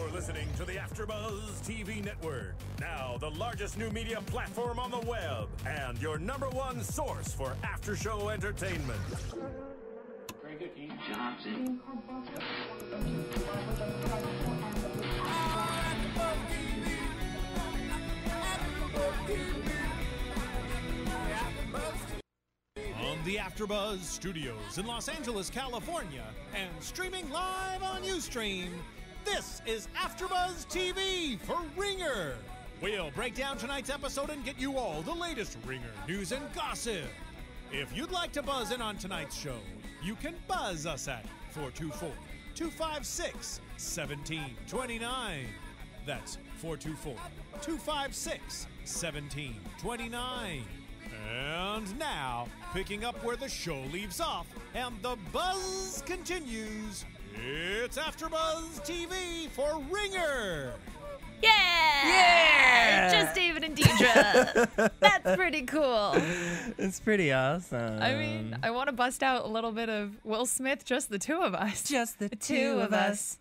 You're listening to the AFTERBUZZ TV Network, now the largest new media platform on the web, and your #1 source for after-show entertainment. Very good, Ian Johnson. On the AFTERBUZZ Studios in Los Angeles, California, and streaming live on Ustream, this is AFTERBUZZ TV for Ringer. We'll break down tonight's episode and get you all the latest Ringer news and gossip. If you'd like to buzz in on tonight's show, you can buzz us at 424-256-1729. That's 424-256-1729. And now, picking up where the show leaves off and the buzz continues, it's AFTERBUZZ TV for Ringer. Yeah! Just David and Deidre. That's pretty cool. It's pretty awesome. I mean, I want to bust out a little bit of Will Smith, just the two of us. Just the two of us.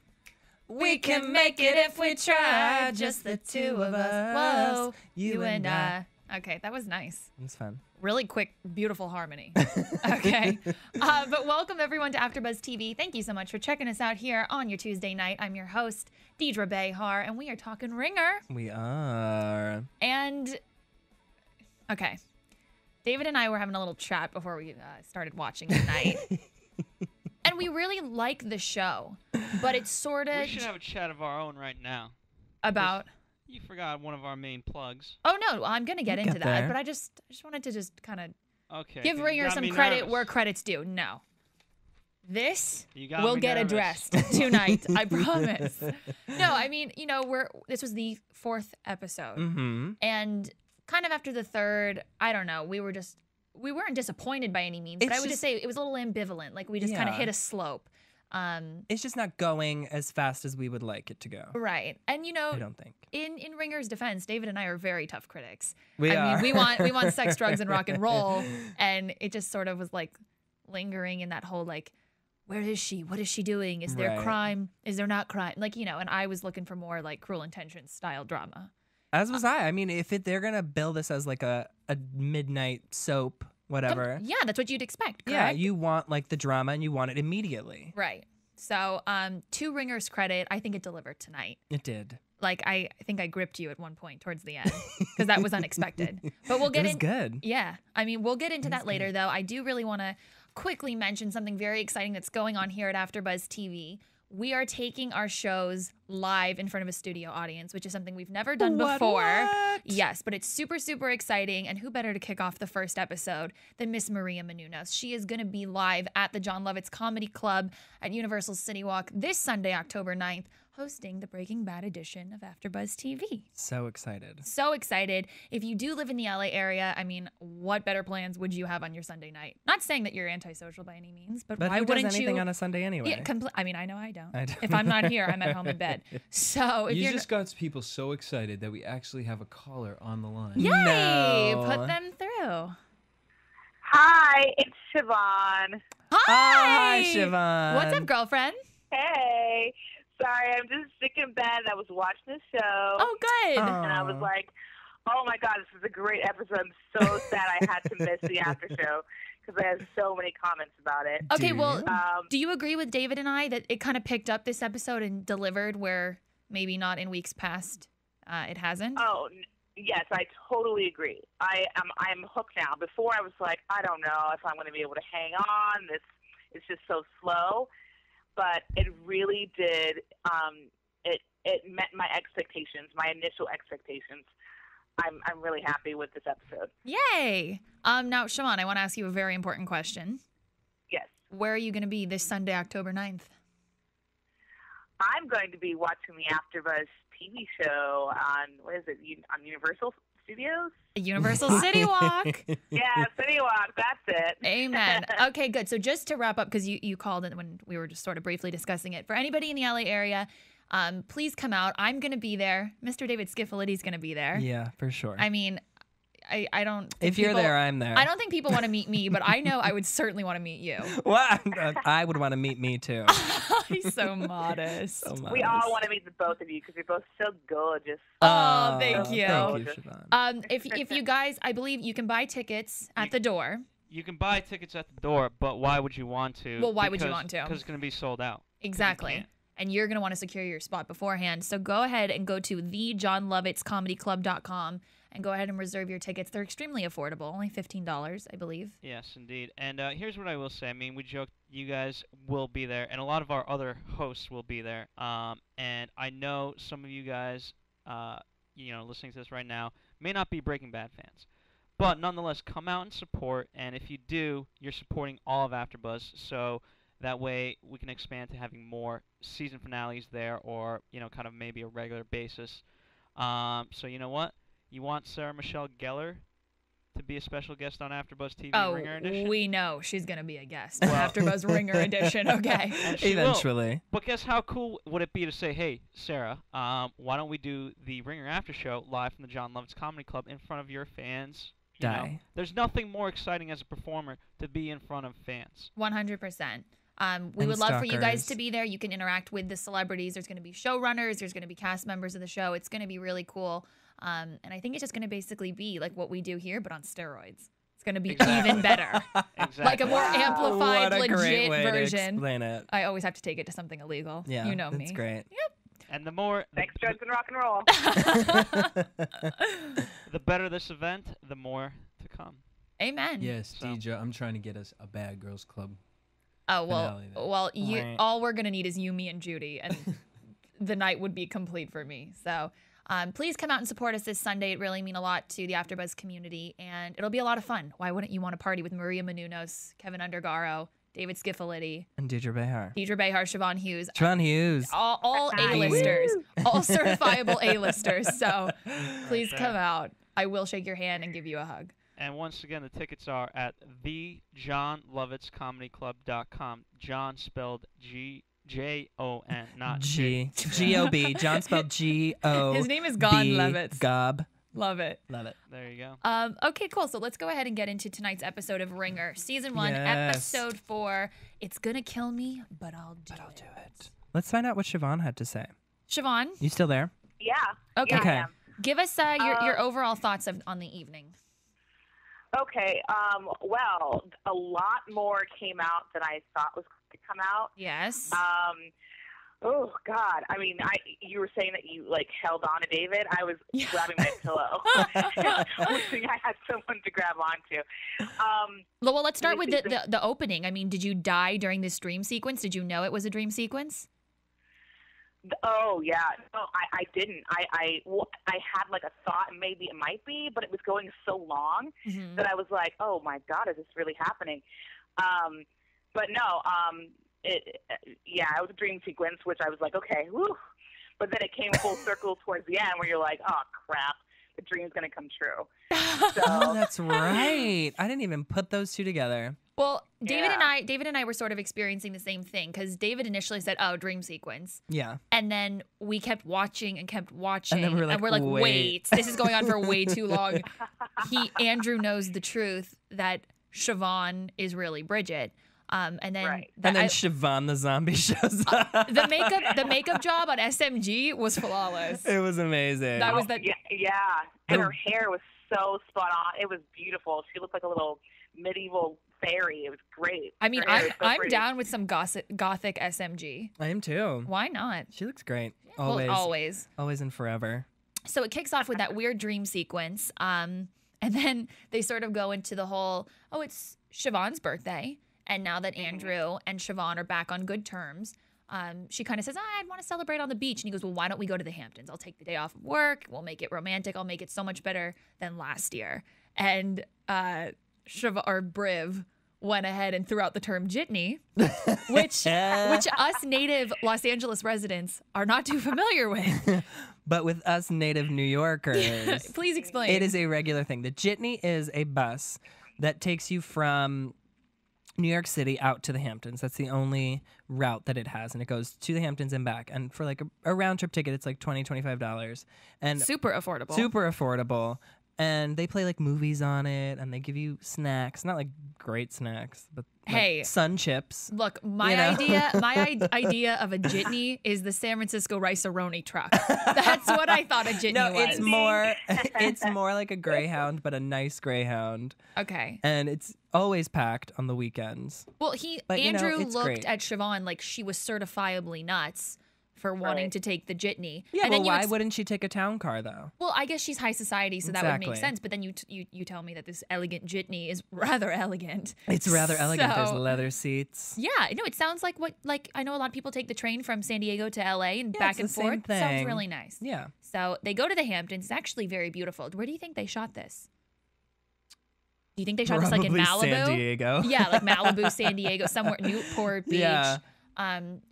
We can make it if we try. Just the two of us. Whoa, you and I. Okay, that was nice. It's fun. Really quick, beautiful harmony. Okay. But welcome everyone to AFTERBUZZ TV. Thank you so much for checking us out here on your Tuesday night. I'm your host, Deidre Behar, and we are talking Ringer. We are. And, okay. David and I were having a little chat before we started watching tonight. And we really like the show, but it's sort of... We should have a chat of our own right now. About... You forgot one of our main plugs. Oh, no, I'm going to get into that, there. but I just wanted to just kind of Okay. give Ringer some credit where credit's due. No. This will get addressed tonight, I promise. No, I mean, you know, this was the 4th episode. Mm-hmm. And kind of after the 3rd, I don't know, we weren't disappointed by any means, but I would just say it was a little ambivalent. Like, we just kind of hit a slope. It's just not going as fast as we would like it to go. Right. And, you know, I don't think. In Ringer's defense, David and I are very tough critics. We are. I mean, we want sex, drugs, and rock and roll. And it just sort of was like lingering in that whole, like, where is she? What is she doing? Is there crime? Is there not crime? Like, you know, and I was looking for more like Cruel Intentions style drama. As was I. I mean, if they're going to bill this as like a midnight soap, whatever. Yeah, that's what you'd expect, correct? Yeah, you want like the drama and you want it immediately. Right. So, to Ringer's credit, I think it delivered tonight. It did. Like, I think I gripped you at one point towards the end because that was unexpected. But we'll get It was good. Yeah. I mean, we'll get into that later, though. I do really want to quickly mention something very exciting that's going on here at AFTERBUZZ TV. We are taking our shows live in front of a studio audience, which is something we've never done before. What? Yes, but it's super, super exciting. And who better to kick off the first episode than Miss Maria Menounos? She is going to be live at the John Lovitz Comedy Club at Universal City Walk this Sunday, October 9th, hosting the Breaking Bad edition of AFTERBUZZ TV. So excited. So excited. If you do live in the LA area, I mean, what better plans would you have on your Sunday night? Not saying that you're antisocial by any means, but why who wouldn't does anything you? on a Sunday anyway? Yeah, I mean, I know I don't. I don't. If I'm not here, I'm at home in bed. So if You you're just got people so excited that we actually have a caller on the line. Yay! No. Put them through. Hi, it's Siobhan. Hi! Hi, Siobhan. What's up, girlfriend? Hey. Sorry, I'm just sick in bed and I was watching the show. Oh, good. And I was like, oh my God, this is a great episode. I'm so sad I had to miss the after show because I have so many comments about it. Okay, well, do you agree with David and I that it kind of picked up this episode and delivered where maybe not in weeks past it hasn't? Oh, yes, I totally agree. I am hooked now. Before I was like, I don't know if I'm going to be able to hang on. It's just so slow. But it really did. It met my expectations, my initial expectations. I'm really happy with this episode. Yay! Now, Siobhan, I want to ask you a very important question. Yes. Where are you going to be this Sunday, October 9th? I'm going to be watching the AFTERBUZZ TV show on, what is it, on Universal Studios? Universal City Walk. Yeah, City Walk, that's it. Amen. Okay, good. So just to wrap up, because you called it when we were just sort of briefly discussing it. For anybody in the LA area, please come out. I'm going to be there. Mr. David Skiffolidi's going to be there. Yeah, for sure. I mean, I don't. think If you're people- there, I'm there. I don't think people want to meet me, but I know I would certainly want to meet you. Well, I would want to meet me too. He's so modest. So We all modest. want to meet the both of you because you're both so gorgeous. Oh, thank you. Thank you, Siobhan. If you guys, I believe you can buy tickets at the door. You can buy tickets at the door, but why would you want to? Well, why would you want to? Because it's going to be sold out. Exactly. can't. And you're going to want to secure your spot beforehand. So go ahead and go to thejohnlovittscomedyclub.com and go ahead and reserve your tickets. They're extremely affordable, only $15, I believe. Yes, indeed. And here's what I will say. I mean, we joked you guys will be there, and a lot of our other hosts will be there. And I know some of you guys, listening to this right now, may not be Breaking Bad fans. But nonetheless, come out and support. And if you do, you're supporting all of AfterBuzz. So that way we can expand to having more season finales there, or kind of maybe a regular basis. So you know what? You want Sarah Michelle Gellar to be a special guest on AfterBuzz TV Ringer Edition? We know she's going to be a guest on AfterBuzz Ringer Edition, okay? And she will. Eventually. But guess how cool would it be to say, hey, Sarah, why don't we do the Ringer After Show live from the John Lovitz Comedy Club in front of your fans? You know, there's nothing more exciting as a performer to be in front of fans. 100%. We would love for you guys to be there. You can interact with the celebrities. There's going to be showrunners. There's going to be cast members of the show. It's going to be really cool. And I think it's just going to basically be like what we do here, but on steroids. It's going to be even better. Exactly. Like a more amplified, what a great legit way to version. explain it. I always have to take it to something illegal. Yeah, you know me. that's great. Yep. And the more, Thanks, drugs, and rock and roll. the better this event, the more to come. Amen. Yes, So- Deidre, I'm trying to get us a Bad Girls Club. Oh well. finale then. Well, Right. all we're gonna need is you, me, and Judy, and the night would be complete for me. So. Please come out and support us this Sunday. It really means a lot to the AfterBuzz community, and it'll be a lot of fun. Why wouldn't you want to party with Maria Menounos, Kevin Undergaro, David Skiffality, And Deidre Behar. Deidre Behar, Siobhan Hughes, Siobhan Hughes. all A-listers, all certifiable A-listers. So please come out. I will shake your hand and give you a hug. And once again, the tickets are at thejohnlovittscomedyclub.com. John spelled Jon, not G-O-B. John spelled G-O-B. His name is Gon Lovitz. Gob. Love it. Love it. There you go. Okay, cool. So let's go ahead and get into tonight's episode of Ringer, Season 1, Yes. Episode 4. It's gonna kill me, but I'll do it. Let's find out what Siobhan had to say. Siobhan, You still there? Yeah. Okay. Yeah, Okay. I am. give us your overall thoughts on the evening. Okay. Well, a lot more came out than I thought was going to come out. Yes. Oh God! I mean, you were saying that you like held on to David. I was grabbing my pillow, wishing I had someone to grab onto. Well, let's start with let me the opening. I mean, did you die during this dream sequence? Did you know it was a dream sequence? Oh yeah, no, I didn't. I had like a thought, and maybe it might be, but it was going so long that I was like, oh my God, is this really happening? But no, it was a dream sequence, which I was like, okay, whew. But then it came full circle towards the end, where you're like, oh crap, the dream's gonna come true. So Oh, that's right. I didn't even put those two together. Well, David Yeah. and I were sort of experiencing the same thing, because David initially said, "Oh, dream sequence," Yeah. and then we kept watching and kept watching, And then we were like, "Wait, this is going on for way too long." Andrew knows the truth that Siobhan is really Bridget, and then Right. And then Siobhan the zombie shows up. the makeup job on SMG was flawless. It was amazing. That was that. yeah, and her hair was so spot on. It was beautiful. She looked like a little medieval fairy. It was great. I mean, Her hair was so I'm pretty. down with some gothic SMG. I am too. Why not? She looks great. Well, Always. always. Always and forever. So it kicks off with that weird dream sequence. And then they sort of go into the whole, oh, it's Siobhan's birthday. And now that Andrew and Siobhan are back on good terms, she kind of says, I'd want to celebrate on the beach. And he goes, well, why don't we go to the Hamptons? I'll take the day off of work. We'll make it romantic. I'll make it so much better than last year. And Briv went ahead and threw out the term jitney, which us native Los Angeles residents are not too familiar with. But with us native New Yorkers, Please explain. it is a regular thing. The jitney is a bus that takes you from New York City out to the Hamptons. That's the only route that it has, and it goes to the Hamptons and back. And for like a round trip ticket, it's like $20, $25, and super affordable. super affordable. And they play like movies on it, and they give you snacks. Not like great snacks, but like sun chips. Look, my idea of a jitney is the San Francisco Rice-A-Roni truck. That's what I thought a jitney was. It's more like a Greyhound, but a nice Greyhound. Okay. And it's always packed on the weekends. Well, Andrew looked at Siobhan like she was certifiably nuts for wanting to take the jitney. Yeah, and why wouldn't she take a town car, though? Well, I guess she's high society, so that would make sense. But then you tell me that this elegant jitney is rather elegant. It's rather elegant. There's leather seats. Yeah, no, it sounds like I know a lot of people take the train from San Diego to LA and back and forth. Thing. Sounds really nice. Yeah. So they go to the Hamptons. It's actually very beautiful. Where do you think they shot this? Do you think they shot this like in Malibu? San Diego. Yeah, like Malibu, San Diego, somewhere, Newport Beach. Yeah.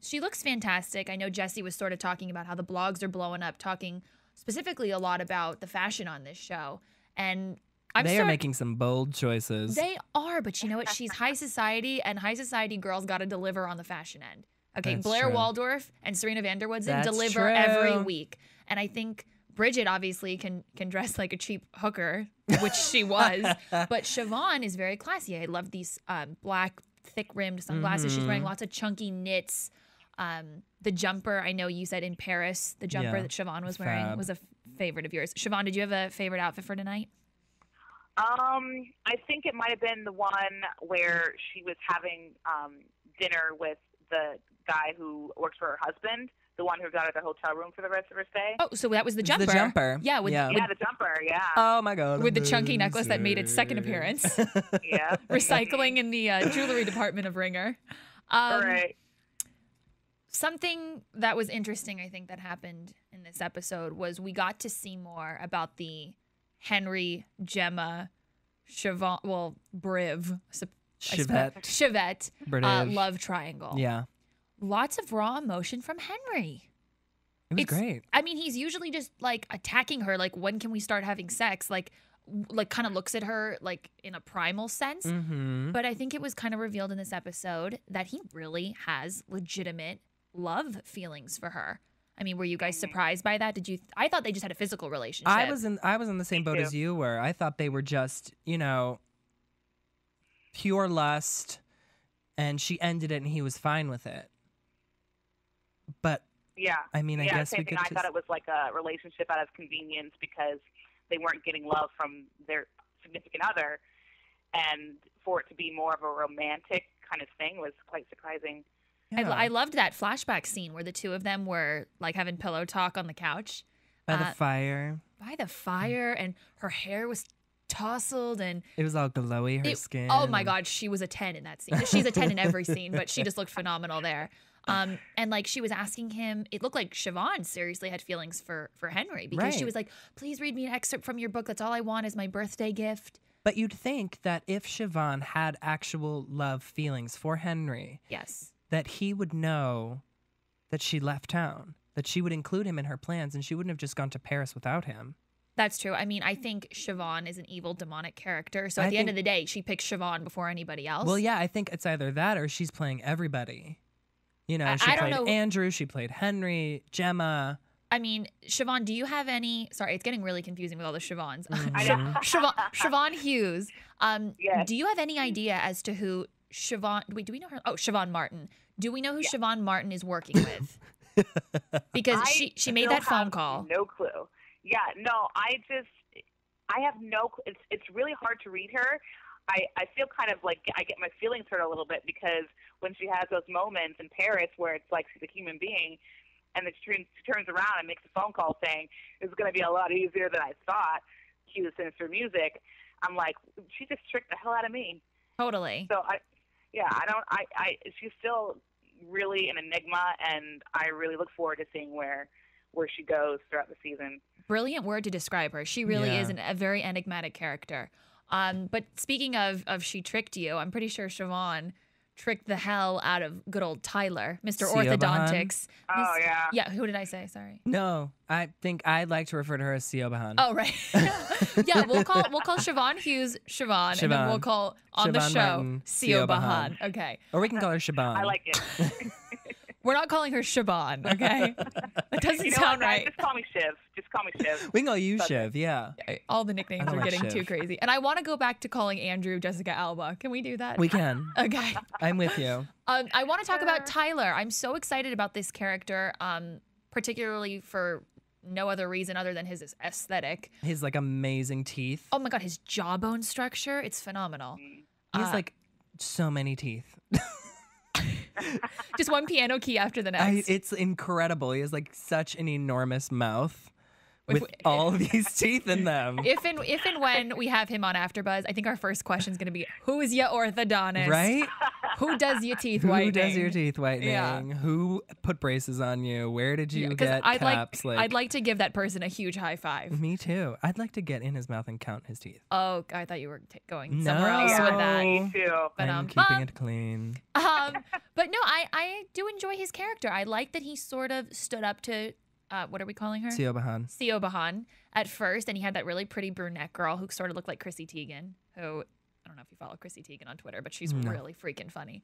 She looks fantastic. I know Jesse was sort of talking about how the blogs are blowing up, talking specifically a lot about the fashion on this show. And they are making some bold choices. They are, but you know what? She's high society, and high society girls got to deliver on the fashion end. Okay, That's Blair true. Waldorf and Serena van der Woodsen That's deliver true. every week. And I think Bridget obviously can dress like a cheap hooker, which she was. But Siobhan is very classy. I love these black thick-rimmed sunglasses. She's wearing lots of chunky knits. The jumper, I know you said in Paris, the jumper that Siobhan was wearing was a favorite of yours. Siobhan, did you have a favorite outfit for tonight? I think it might have been the one where she was having dinner with the guy who works for her husband, the one who got her the hotel room for the rest of her stay. Oh, so that was the jumper. The jumper. Yeah, the jumper, yeah. Oh, my God. With the chunky necklace that made its second appearance. Yeah. Recycling in the jewelry department of Ringer. Right. Something that was interesting, I think, that happened in this episode was we got to see more about the Henry, Gemma, Siobhan, well, Chivette love triangle. Yeah. Lots of raw emotion from Henry. It was great. I mean, he's usually just like attacking her, like, when can we start having sex? Like kind of looks at her like in a primal sense. Mm-hmm. But I think it was kind of revealed in this episode that he really has legitimate love feelings for her. I mean, were you guys surprised by that? I thought they just had a physical relationship. I was in the same boat as you were. I thought they were just, pure lust, and she ended it and he was fine with it. But yeah, I mean, I guess same we could thing. I thought it was like a relationship out of convenience because they weren't getting love from their significant other, and for it to be more of a romantic kind of thing was quite surprising. Yeah. I loved that flashback scene where the two of them were like having pillow talk on the couch. By the fire. By the fire, and her hair was tousled and it was all glowy, her skin. Oh my God, she was a 10 in that scene. She's a 10 in every scene, but she just looked phenomenal there. And like she was asking him, it looked like Siobhan seriously had feelings for Henry because she was like, please read me an excerpt from your book. That's all I want as my birthday gift. But you'd think that if Siobhan had actual love feelings for Henry, yes, that he would know that she left town, that she would include him in her plans, and she wouldn't have just gone to Paris without him. That's true. I mean, I think Siobhan is an evil, demonic character. So at the end of the day, she picks Siobhan before anybody else. Well, yeah, I think it's either that or she's playing everybody. She played Andrew, she played Henry, Gemma. I mean, Siobhan, do you have any... Sorry, it's getting really confusing with all the Siobhans. Mm-hmm. Siobhan Hughes. Yes. Do you have any idea as to who Siobhan... Wait, do we know her? Oh, Siobhan Martin. Do we know who Siobhan Martin is working with? Because she made that phone call. No clue. Yeah, no, I have no... It's really hard to read her. I feel kind of like I get my feelings hurt a little bit because when she has those moments in Paris where it's like she's a human being and then she turns around and makes a phone call saying it's going to be a lot easier than I thought, cue the sinister music, I'm like, she just tricked the hell out of me. Totally. So, she's still really an enigma, and I really look forward to seeing where she goes throughout the season. Brilliant word to describe her. She really is a very enigmatic character. But speaking of she tricked you, I'm pretty sure Siobhan tricked the hell out of good old Tyler, Mr. Siobhan. Orthodontics. Oh, yeah. Yeah, who did I say? Sorry. No, I think I'd like to refer to her as Siobhan. Oh, right. Yeah, we'll call Siobhan Hughes Siobhan, and then we'll call on the Siobhan show Martin, Siobhan. Siobhan. Okay. Or we can call her Siobhan. I like it. We're not calling her Siobhan, okay? That doesn't You know sound what, guys? right. Just call me Shiv. Just call me Shiv. We can call you That's it. Shiv, yeah. All the nicknames I are like getting too Shiv. crazy. And I want to go back to calling Andrew Jessica Alba. Can we do that? We can. Okay. I'm with you. I want to talk about Tyler. I'm so excited about this character, particularly for no other reason other than his aesthetic. His like amazing teeth. Oh my God, his jawbone structure, it's phenomenal. He has like so many teeth. Just one piano key after the next. It's incredible. He has like such an enormous mouth with With- all of these teeth in them. If and when we have him on AfterBuzz, I think our first question is going to be, who is your orthodontist? Right? Who does your teeth Who whitening? does your teeth whitening? Yeah. Who put braces on you? Where did you 'Cause get caps? I'd like to give that person a huge high five. Me too. I'd like to get in his mouth and count his teeth. Oh, I thought you were going somewhere else No. with that. Me too. But I'm keeping it clean. but no, I do enjoy his character. I like that he sort of stood up to what are we calling her? Siobhan. Siobhan at first, and he had that really pretty brunette girl who sort of looked like Chrissy Teigen, who I don't know if you follow Chrissy Teigen on Twitter, but she's really freaking funny.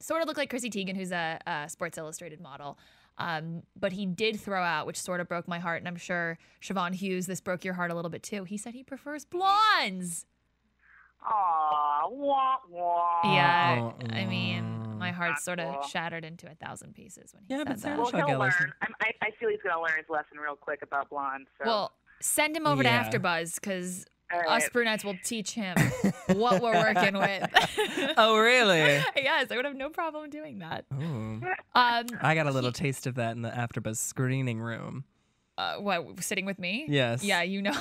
Sort of looked like Chrissy Teigen, who's a Sports Illustrated model. But he did throw out, which sort of broke my heart, and I'm sure Siobhan Hughes, this broke your heart a little bit too. He said he prefers blondes. Aw, wah, wah. Yeah, I mean, my heart sort of cool. shattered into 1,000 pieces when he Yeah, said but that. Sarah Well, Michelle he'll Gellar's- learn. I feel he's going to learn his lesson real quick about blondes. So. Well, send him over Yeah. to AfterBuzz because All us right. brunettes will teach him what we're working with. Oh, really? Yes, I would have no problem doing that. Ooh. Um, I got a little taste of that in the AfterBuzz screening room. what, sitting with me? Yes. Yeah, you know.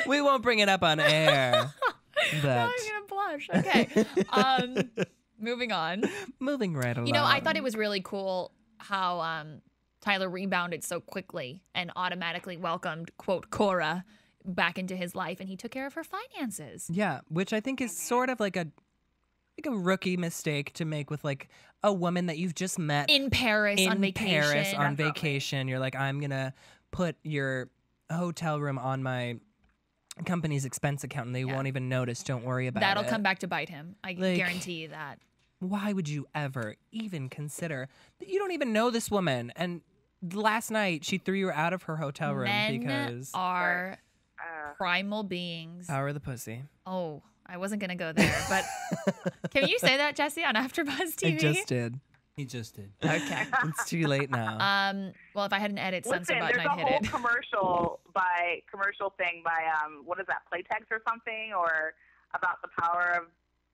We won't bring it up on air. But I'm gonna blush. Okay. Moving on. moving right along. You know, I thought it was really cool how Tyler rebounded so quickly and automatically welcomed, quote, Cora back into his life, and he took care of her finances. Yeah, which I think is sort of like a rookie mistake to make with like a woman that you've just met In Paris on vacation. Paris on vacation. You're like, I'm gonna put your hotel room on my company's expense account, and they won't even notice. Don't worry about it. That'll come back to bite him. I Like- guarantee you that. Why would you ever even consider that you don't even know this woman? And last night she threw you out of her hotel room Men because are primal beings. power of the pussy. Oh, I wasn't gonna go there, but can you say that, Jesse, on AfterBuzz TV? I just did. He just did. Okay. It's too late now. Well, if I had an edit censor Listen, button, there's a I'd hit whole it. commercial thing by what is that, Playtex or something, or about the power of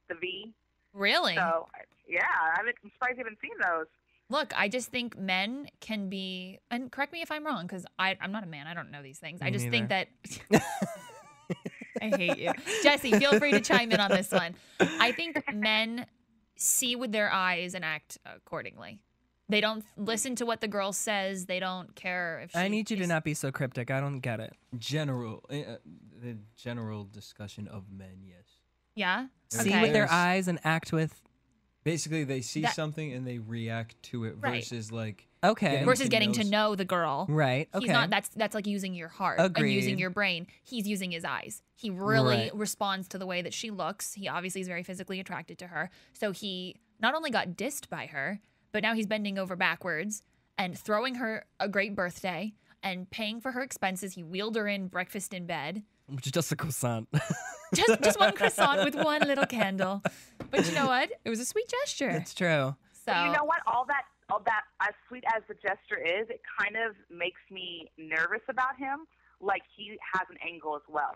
the V. Really? So yeah, I'm surprised you haven't seen those. Look, I just think men can be, and correct me if I'm wrong, because I'm not a man. I don't know these things. I just think that. I hate you. Jesse, feel free to chime in on this one. I think men see with their eyes and act accordingly. They don't listen to what the girl says. They don't care if she I need you to is- not be so cryptic. I don't get it. The general discussion of men, yes. Yeah? See Okay. with their eyes and act with. Basically, they see That- something and they react to it Right. versus like Okay. Versus getting to know the girl. Right. Okay. He's not. That's like using your heart and using Agreed. your brain. He's using his eyes. He really Right. responds to the way that she looks. He obviously is very physically attracted to her. So he not only got dissed by her, but now he's bending over backwards and throwing her a great birthday and paying for her expenses. He wheeled her in breakfast in bed. Just a croissant. Just one croissant with one little candle. But you know what? It was a sweet gesture. It's true. So You know what? All that, as sweet as the gesture is, it kind of makes me nervous about him. Like he has an angle as well.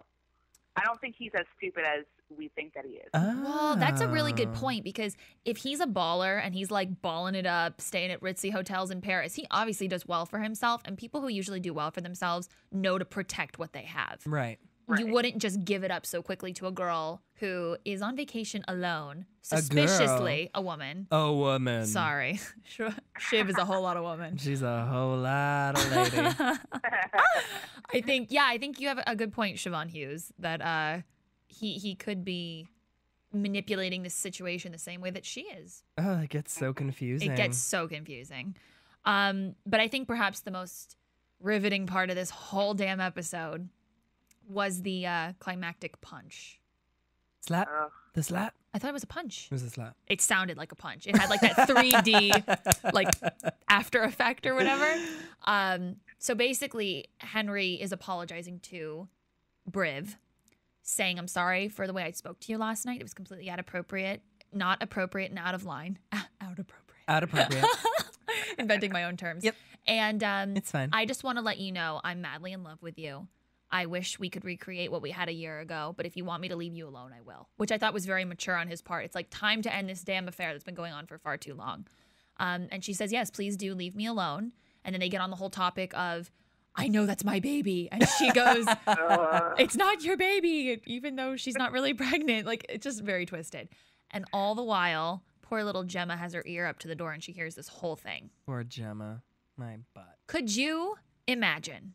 I don't think he's as stupid as we think that he is. Well, that's a really good Ah. point because if he's a baller and he's like balling it up, staying at ritzy hotels in Paris, he obviously does well for himself. And people who usually do well for themselves know to protect what they have. Right. You wouldn't just give it up so quickly to a girl who is on vacation alone, A girl. suspiciously a woman. A woman. Sorry. Shiv is a whole lot of woman. She's a whole lot of lady. I think you have a good point, Siobhan Hughes, that he could be manipulating this situation the same way that she is. Oh, it gets so confusing. It gets so confusing. But I think perhaps the most riveting part of this whole damn episode was the climactic punch. Slap. The slap. I thought it was a punch. It was a slap. It sounded like a punch. It had like that 3D like after effect or whatever. So basically, Henry is apologizing to Briv, saying, I'm sorry for the way I spoke to you last night. It was completely not appropriate and out of line. Out appropriate. Inventing my own terms. Yep. And it's fine. I just want to let you know I'm madly in love with you. I wish we could recreate what we had a year ago, but if you want me to leave you alone, I will. Which I thought was very mature on his part. It's like time to end this damn affair that's been going on for far too long. And she says, yes, please do leave me alone. And then they get on the whole topic of, I know that's my baby. And she goes, it's not your baby, even though she's not really pregnant. Like, it's just very twisted. And all the while, poor little Gemma has her ear up to the door and she hears this whole thing. Poor Gemma. My butt. Could you imagine?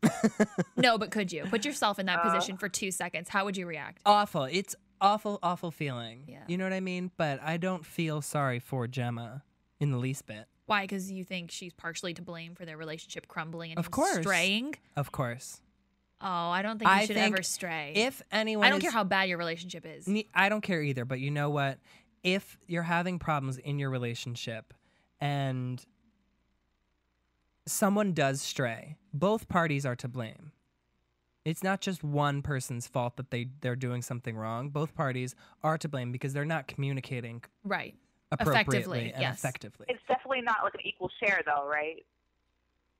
No, but could you? Put yourself in that position for 2 seconds. How would you react? Awful. It's awful, awful feeling. Yeah. You know what I mean? But I don't feel sorry for Gemma in the least bit. Why? Because you think she's partially to blame for their relationship crumbling and Of him course. straying? Of course. Oh, I don't think you should think ever stray. If anyone I don't care how bad your relationship is. I don't care either, but you know what? If you're having problems in your relationship and someone does stray, both parties are to blame. It's not just one person's fault that they're doing something wrong. Both parties are to blame because they're not communicating Right. appropriately Effectively, and yes. effectively. It's definitely not like an equal share, though, right?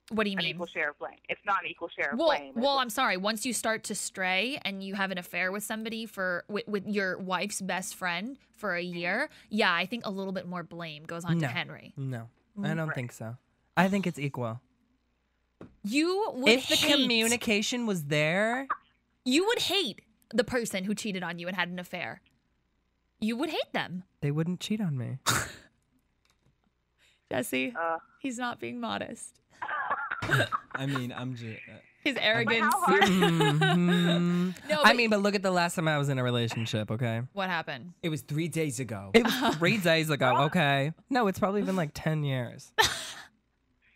What do you An mean? equal share of blame. It's not an equal share of Well, blame. well, I'm sorry. Once you start to stray and you have an affair with somebody with your wife's best friend for a year, yeah, I think a little bit more blame goes on to Henry. No, I don't think so. I think it's equal. You would If the hate, communication was there, you would hate the person who cheated on you and had an affair. You would hate them. they wouldn't cheat on me. Jesse, he's not being modest. I mean, I'm just. His arrogance. Mhm. No, I but mean, but look at the last time I was in a relationship, okay? what happened? It was 3 days ago. It was 3 days ago, okay? No, it's probably been like 10 years.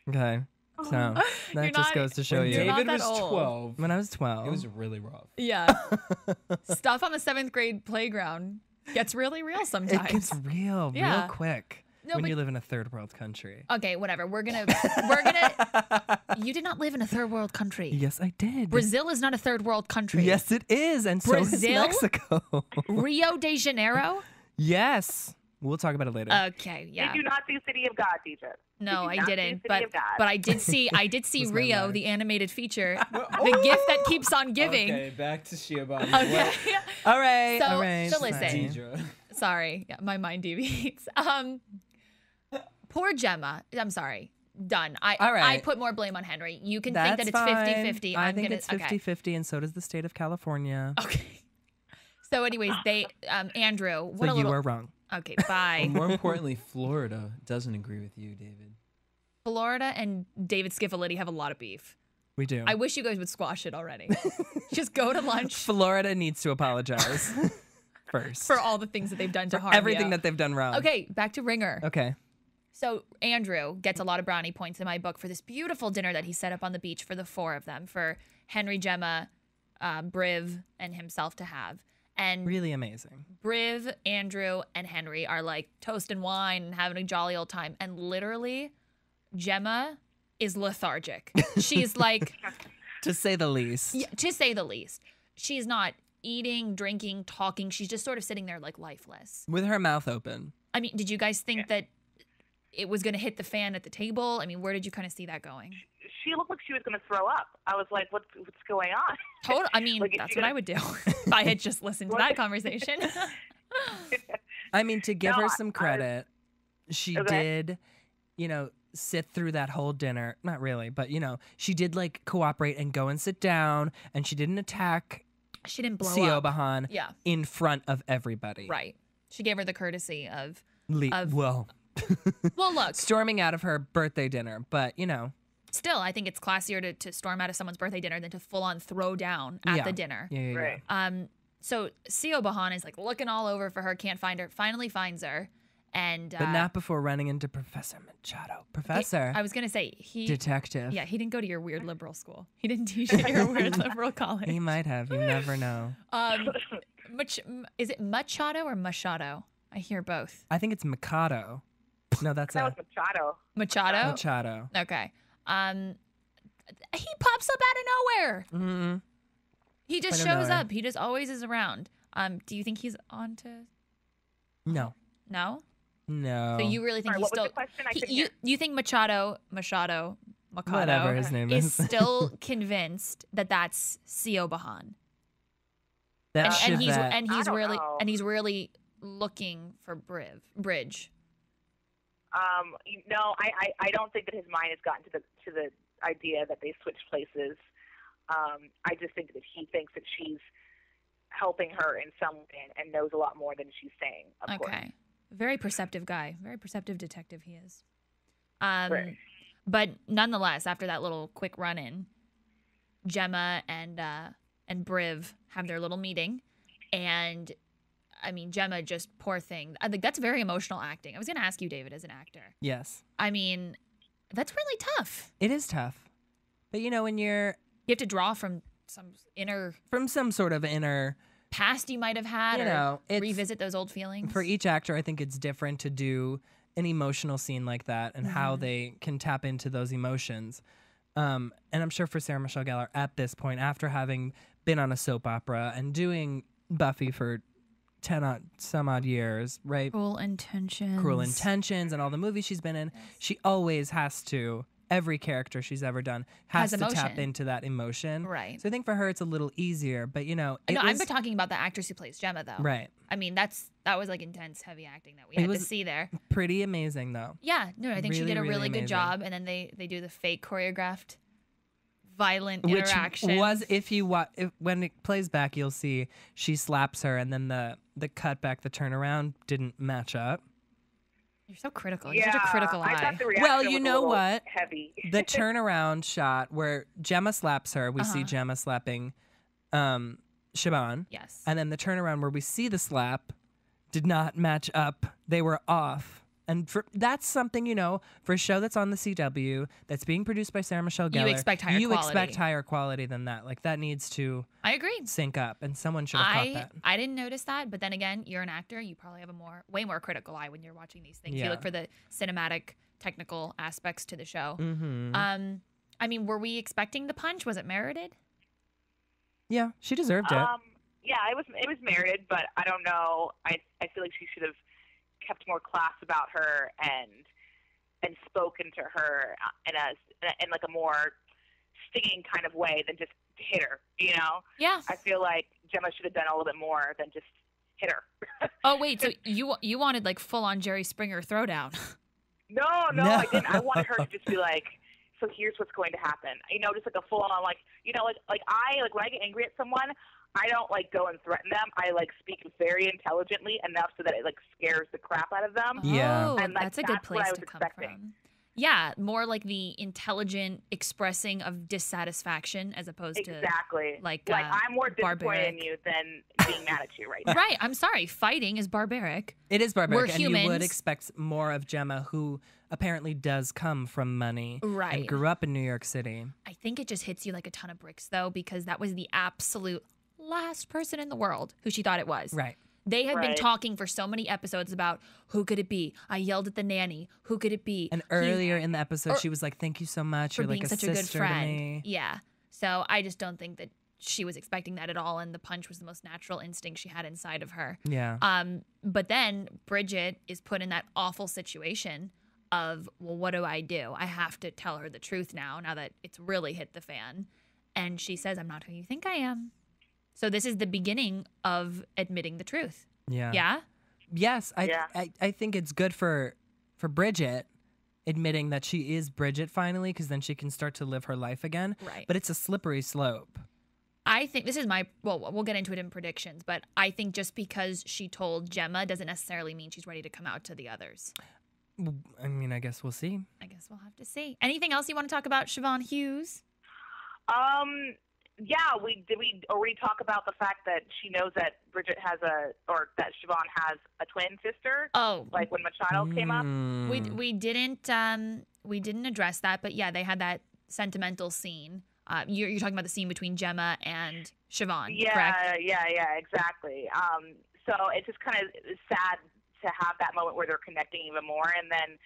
Okay, so that You're just not- goes to show When you. not David that was old. 12, When I was 12. it was really rough. Yeah. Stuff on the 7th grade playground gets really real sometimes. It gets real Yeah. quick No, when but- you live in a third world country. Okay, whatever. We're gonna. You did not live in a third world country. Yes, I did. Brazil is not a third world country. Yes, it is, and so is Brazil? Mexico. Rio de Janeiro. Yes, we'll talk about it later. Okay, yeah. Did you not see City of God, Deidre? No, Did I you not see didn't. City of God? But I did see. I did see Was my Rio, life. the animated feature, the gift that keeps on giving. Okay, back to Siobhan. Okay. all right, So- all right. so listen. fine. Deidre. Sorry, yeah, my mind deviates. Poor Gemma. I'm sorry. Done. All right. I put more blame on Henry. You can That's think that it's fine. 50-50. I I'm think gonna, it's 50-50, and so does the state of California. Okay. So, anyways, Andrew. What So a you little. are wrong. Okay, bye. Well, more importantly, Florida doesn't agree with you, David. Florida and David Skiffolitti have a lot of beef. We do. I wish you guys would squash it already. Just go to lunch Florida needs to apologize first for all the things that they've done to harm everything you. that they've done wrong. Okay, back to Ringer. Okay. So Andrew gets a lot of brownie points in my book for this beautiful dinner that he set up on the beach for the four of them, for Henry, Gemma, Briv, and himself to have. And Really amazing. Briv, Andrew, and Henry are like toasting wine and having a jolly old time. And literally, Gemma is lethargic. She's like, To say the least. yeah, to say the least. She's not eating, drinking, talking. She's just sort of sitting there like lifeless. With her mouth open. I mean, did you guys think that it was going to hit the fan at the table? I mean, where did you kind of see that going? She looked like she was going to throw up. I was like, what's going on? Total. I mean, Like, is that's she what gonna- I would do if I had just listened to that conversation. I mean, to give No, her some credit, she Okay. did, sit through that whole dinner. Not really, but, she did, cooperate and go and sit down, and she didn't attack She didn't blow up. Siobhan Yeah, in front of everybody. right. She gave her the courtesy of, Well, well, look, storming out of her birthday dinner, but, still, I think it's classier to storm out of someone's birthday dinner than to full on throw down at Yeah. the dinner. yeah. Right. So Siobhan is like looking all over for her, can't find her, finally finds her. And But not before running into Professor Machado. Professor. I was going to say, he Detective. Yeah, he didn't go to your weird liberal school. He didn't teach at your weird liberal college. He might have. You never know. Is it Machado or Machado? I hear both. I think it's Machado. No, that's That was Machado. Machado? Machado. Okay. He pops up out of nowhere. Mm-hmm. He just shows up. He just always is around. Do you think he's on to? No. No? No. So you really think Sorry, he's what still? was the question? I couldn't hear. You think Machado, Whatever his name is is. still convinced that that's Siobhan, That and he's Chevette. I don't really know. and he's really looking for Bridge. No, I don't think that his mind has gotten to the idea that they switched places. I just think that he thinks that she's helping her in some way and knows a lot more than she's saying. Of course. Okay, very perceptive guy, very perceptive detective he is. Right. But nonetheless, after that little quick run-in, Gemma and Briv have their little meeting, and I mean, Gemma, just poor thing. I think that's very emotional acting. I was going to ask you, David, as an actor. Yes. I mean, that's really tough. It is tough. But when you have to draw from some sort of inner past you might have had, or revisit those old feelings. For each actor, I think it's different to do an emotional scene like that and how they can tap into those emotions. And I'm sure for Sarah Michelle Gellar at this point, after having been on a soap opera and doing Buffy for 10 some odd years, right? Cruel Intentions and all the movies she's been in, she always has to, every character she's ever done has to tap into that emotion. Right. So I think for her it's a little easier, but I'm talking about the actress who plays Gemma though. Right. I mean, that was like intense, heavy acting that we had to see there. Pretty amazing though. Yeah, no, I think she did a really good job, and then they do the fake choreographed violent interaction. Which was, when it plays back, you'll see she slaps her, and then the cut back, the turnaround didn't match up. You're so critical. You're such a critical eye. I thought the reaction Well, you was know a little what? Heavy. The turnaround shot where Gemma slaps her, we see Gemma slapping Siobhan. Yes. And then the turnaround where we see the slap did not match up. They were off. And that's something, for a show that's on the CW, that's being produced by Sarah Michelle Gellar. You expect higher quality. You expect higher quality than that. Like, that needs to I agree. sync up, and someone should have caught that. I didn't notice that, but then again, you're an actor. You probably have a way more critical eye when you're watching these things. Yeah. You look for the cinematic, technical aspects to the show. Mm-hmm. I mean, were we expecting the punch? Was it merited? Yeah, she deserved it. Yeah, it was merited, but I don't know. I feel like she should have kept more class about her and spoken to her in like a more stinging kind of way than just hit her. Yeah. I feel like Gemma should have done a little bit more than just hit her. Oh wait, so you wanted like full on Jerry Springer throwdown? No, I didn't. I wanted her to just be like, so here's what's going to happen. Just like a full on like when I get angry at someone, I don't go and threaten them. I speak very intelligently enough so that it scares the crap out of them. Yeah. Oh, and that's a good place what I was to come expecting. from. Yeah, more like the intelligent expressing of dissatisfaction as opposed to like I'm more disappointed barbaric. in you than being mad at you right now. Right. I'm sorry. Fighting is barbaric. It is barbaric, We're and humans. you would expect more of Gemma, who apparently does come from money Right. and grew up in New York City. I think it just hits you like a ton of bricks, though, because that was the absolute last person in the world who she thought it was. Right. They had been Right. talking for so many episodes about who could it be. I yelled at the nanny. Who could it be? And earlier in the episode, she was like, "Thank you so much. for You're being like a such a good sister friend. to me." Yeah. So I just don't think that she was expecting that at all, and the punch was the most natural instinct she had inside of her. Yeah. But then Bridget is put in that awful situation of, well, what do? I have to tell her the truth now that it's really hit the fan. And she says, I'm not who you think I am. So this is the beginning of admitting the truth. Yeah. Yeah? Yes, Yeah. I think it's good for Bridget admitting that she is Bridget finally, because then she can start to live her life again. Right. But it's a slippery slope. I think this is we'll get into it in predictions, but I think just because she told Gemma doesn't necessarily mean she's ready to come out to the others. I mean, I guess we'll see. I guess we'll have to see. Anything else you want to talk about, Siobhan Hughes? Yeah, did we already talk about the fact that she knows that Bridget has or that Siobhan has a twin sister? Oh, Like when Machado came up? we didn't address that, but yeah, they had that sentimental scene You're talking about the scene between Gemma and Siobhan, Yeah, correct? yeah, exactly. So it's just kind of sad to have that moment where they're connecting even more, and then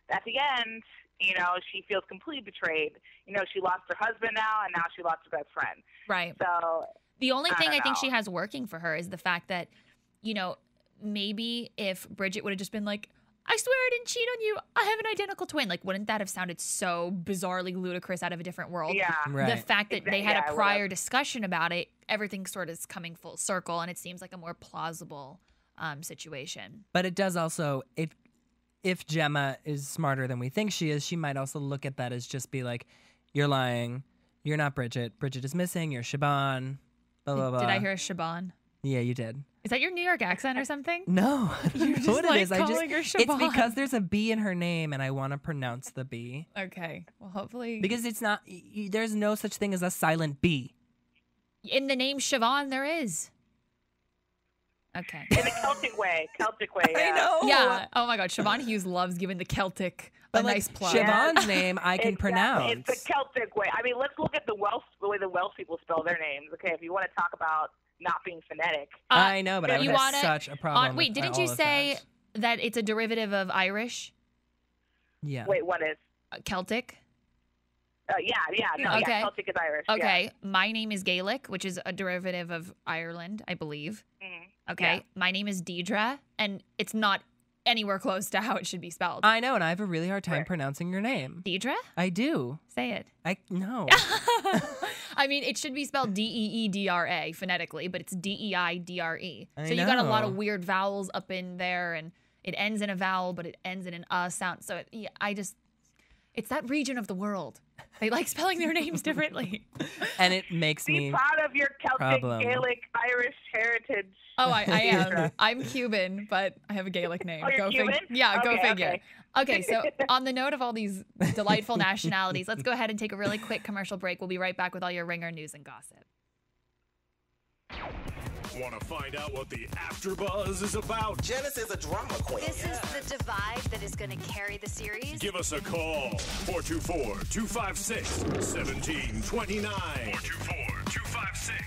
at the end, you know, she feels completely betrayed. You know, she lost her husband now, and now she lost her best friend. Right. So The only thing I think know. she has working for her is the fact that, you know, maybe if Bridget would have just been like, I swear I didn't cheat on you. I have an identical twin. Like, wouldn't that have sounded so bizarrely ludicrous out of a different world? yeah, Right. The fact that they Exactly, had yeah, a it prior would've. discussion about it, everything sort of is coming full circle, and it seems like a more plausible situation. But it does also, if Gemma is smarter than we think she is, she might also look at that as just be like, you're lying. You're not Bridget. Bridget is missing. You're Siobhan. Blah, blah, blah. Did I hear a Siobhan? Yeah, you did. Is that your New York accent or something? No. You're just what like it is. calling her It's Siobhan. because there's a B in her name and I want to pronounce the B. Okay. Well, hopefully. Because it's not, there's no such thing as a silent B. in the name Siobhan, there is. Okay. In the Celtic way. Yeah. I know. Yeah. Oh my God. Siobhan Hughes loves giving the Celtic a But like, nice plug. Siobhan's name I can Exactly. pronounce. It's the Celtic way. I mean, let's look at the way the Welsh people spell their names. Okay, if you want to talk about not being phonetic. I know, but I would you have wanna- such a problem. Wait, with didn't all you of say that it's a derivative of Irish? Yeah. Wait, what is? Celtic? Yeah, Okay. Celtic is Irish. Okay. My name is Gaelic, which is a derivative of Ireland, I believe. Yeah. Mhm. Okay. Yeah. My name is Deidre, and it's not anywhere close to how it should be spelled. I know, and I have a really hard time Right. pronouncing your name. Deidre? I do. Say it. No. I mean, it should be spelled Deedra phonetically, but it's Deidre. I So you got a lot know. of weird vowels up in there, and it ends in a vowel, but it ends in an sound. So it's that region of the world. They like spelling their names differently. And it makes Be me. proud of your Celtic, problem. Gaelic, Irish heritage. Oh, I am. I'm Cuban, but I have a Gaelic name. Oh, you're Cuban? Yeah, go Okay, figure. Okay, so on the note of all these delightful nationalities, let's go ahead and take a really quick commercial break. We'll be right back with all your Ringer news and gossip. Want to find out what the AfterBuzz is about? Janice is a drama queen. This is the divide that is going to carry the series. Give us a call. 424-256-1729.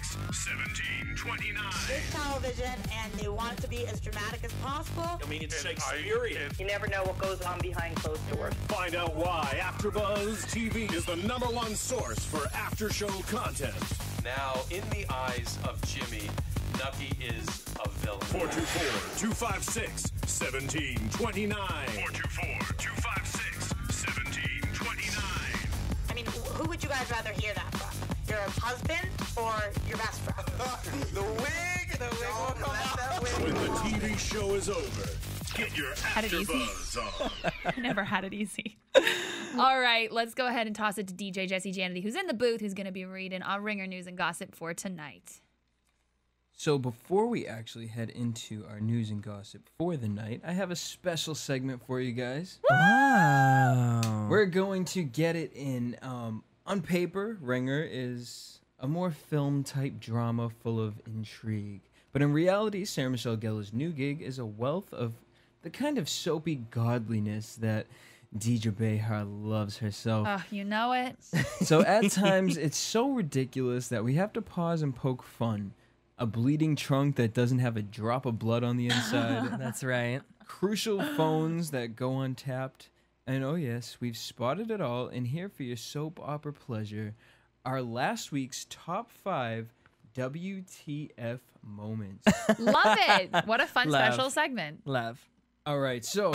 424-256-1729. It's television, and they want it to be as dramatic as possible. I mean, it's Shakespearean. You never know what goes on behind closed doors. Find out why AfterBuzz TV is the #1 source for after-show content. Now, in the eyes of Jimmy, Nucky is a villain. 424-256-1729. 424-256-1729. I mean, who would you guys rather hear that from? Your husband or your best friend? The wig will come out. When the TV show is over, get your Had it easy. AfterBuzz on. I never had it easy. All right, let's go ahead and toss it to DJ Jesse Janity, who's in the booth, who's going to be reading our Ringer news and gossip for tonight. So before we actually head into our news and gossip for the night, I have a special segment for you guys. Wow. We're going to get it in. On paper, Ringer is a more film-type drama full of intrigue. But in reality, Sarah Michelle Gellar's new gig is a wealth of the kind of soapy godliness that Deidre Behar loves herself. Oh, you know it. So at times, it's so ridiculous that we have to pause and poke fun. A bleeding trunk that doesn't have a drop of blood on the inside. That's right. Crucial phones that go untapped. And oh yes, we've spotted it all. And here for your soap opera pleasure, our last week's top 5 WTF moments. Love it. What a fun Love. special segment. Love. All right, so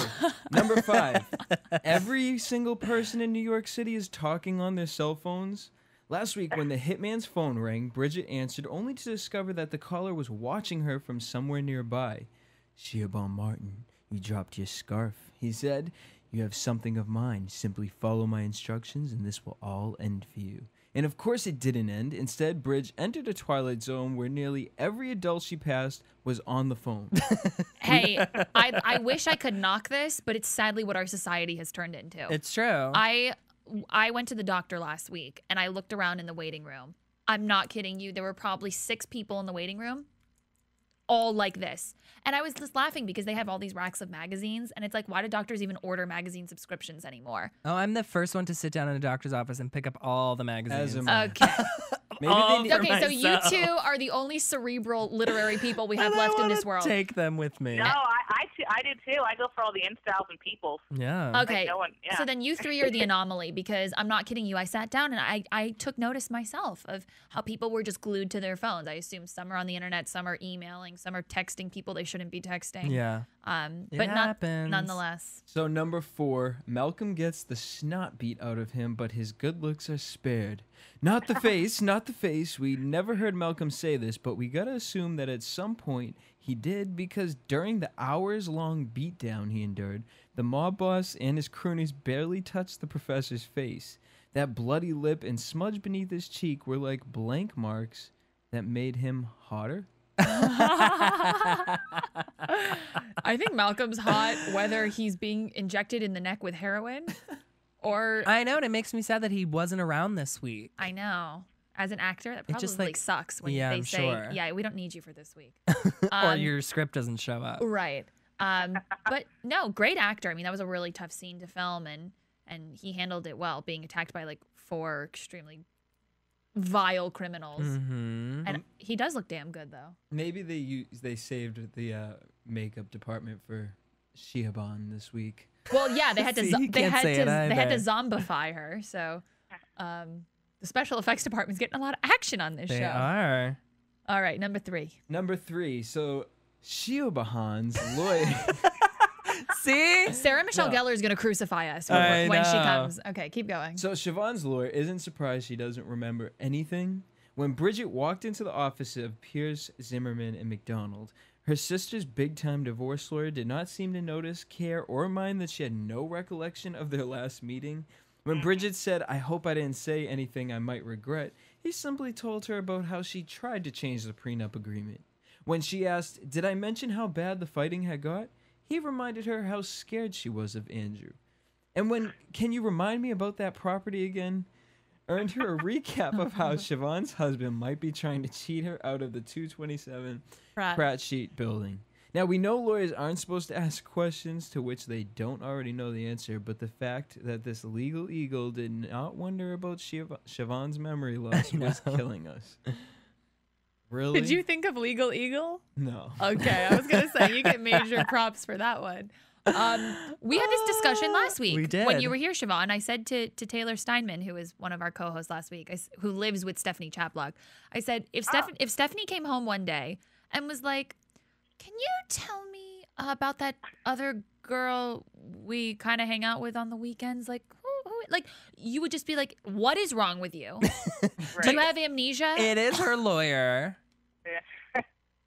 number 5. Every single person in New York City is talking on their cell phones. Last week, when the hitman's phone rang, Bridget answered only to discover that the caller was watching her from somewhere nearby. Siobhan Martin, you dropped your scarf, he said. You have something of mine. Simply follow my instructions and this will all end for you. And of course it didn't end. Instead, Bridge entered a twilight zone where nearly every adult she passed was on the phone. Hey, I wish I could knock this, but it's sadly what our society has turned into. It's true. I went to the doctor last week, and I looked around in the waiting room. I'm not kidding you. There were probably 6 people in the waiting room. all like this. And I was just laughing because they have all these racks of magazines, and it's like, why do doctors even order magazine subscriptions anymore? Oh, I'm the first one to sit down in a doctor's office and pick up all the magazines. Okay. Maybe they need Okay, so you two are the only cerebral literary people we have left in this world. Take them with me. No, I do too. I go for all the in-styles and peoples. Yeah. Okay, Like no one, yeah. so then you three are the anomaly because I'm not kidding you. I sat down and I took notice myself of how people were just glued to their phones. I assume some are on the internet, some are emailing, some are texting people they shouldn't be texting. Yeah. But happens. nonetheless. So number 4, Malcolm gets the snot beat out of him, but his good looks are spared. Not the face, not the face. We never heard Malcolm say this, but we gotta assume that at some point he did, because during the hours-long beatdown he endured, the mob boss and his cronies barely touched the professor's face. That bloody lip and smudge beneath his cheek were like blank marks that made him hotter. I think Malcolm's hot whether he's being injected in the neck with heroin or... I know, and it makes me sad that he wasn't around this week. I know. As an actor, that It just, probably like, sucks when yeah, they I'm say, sure. yeah, we don't need you for this week. Or your script doesn't show up. Right. But no, great actor. I mean, that was a really tough scene to film, and he handled it well, being attacked by like 4 extremely vile criminals. Mm-hmm. And he does look damn good, though. Maybe they saved the makeup department for Siobhan this week. Well, yeah, they had to See, you they can't had say to it they had to either. zombify her. So, the special effects department's getting a lot of action on this They show. are. All right, number 3. Number 3, so Siobhan's lawyer. See? Sarah Michelle No. Gellar is going to crucify us I when she know. comes. Okay, keep going. So Siobhan's lawyer isn't surprised she doesn't remember anything. When Bridget walked into the office of Pierce, Zimmerman, and McDonald, her sister's big-time divorce lawyer did not seem to notice, care, or mind that she had no recollection of their last meeting. When Bridget said, "I hope I didn't say anything I might regret," he simply told her about how she tried to change the prenup agreement. When she asked, "Did I mention how bad the fighting had got?" he reminded her how scared she was of Andrew. And when "Can you remind me about that property again?" earned her a recap of how Siobhan's husband might be trying to cheat her out of the 227 Pratt Sheet building. Now, we know lawyers aren't supposed to ask questions to which they don't already know the answer, but the fact that this legal eagle did not wonder about Siobhan's memory loss was killing us. Really? Did you think of Legal Eagle? No. Okay, I was going to say, you get major props for that one. We had this discussion last week. We did. When you were here, Siobhan. I said to Taylor Steinman, who was one of our co-hosts last week, who lives with Stephanie Chaplock, I said, if Stephanie came home one day and was like, "Can you tell me about that other girl we kind of hang out with on the weekends?" Like, who, like, you would just be like, "What is wrong with you? Do you have amnesia?" It is her lawyer.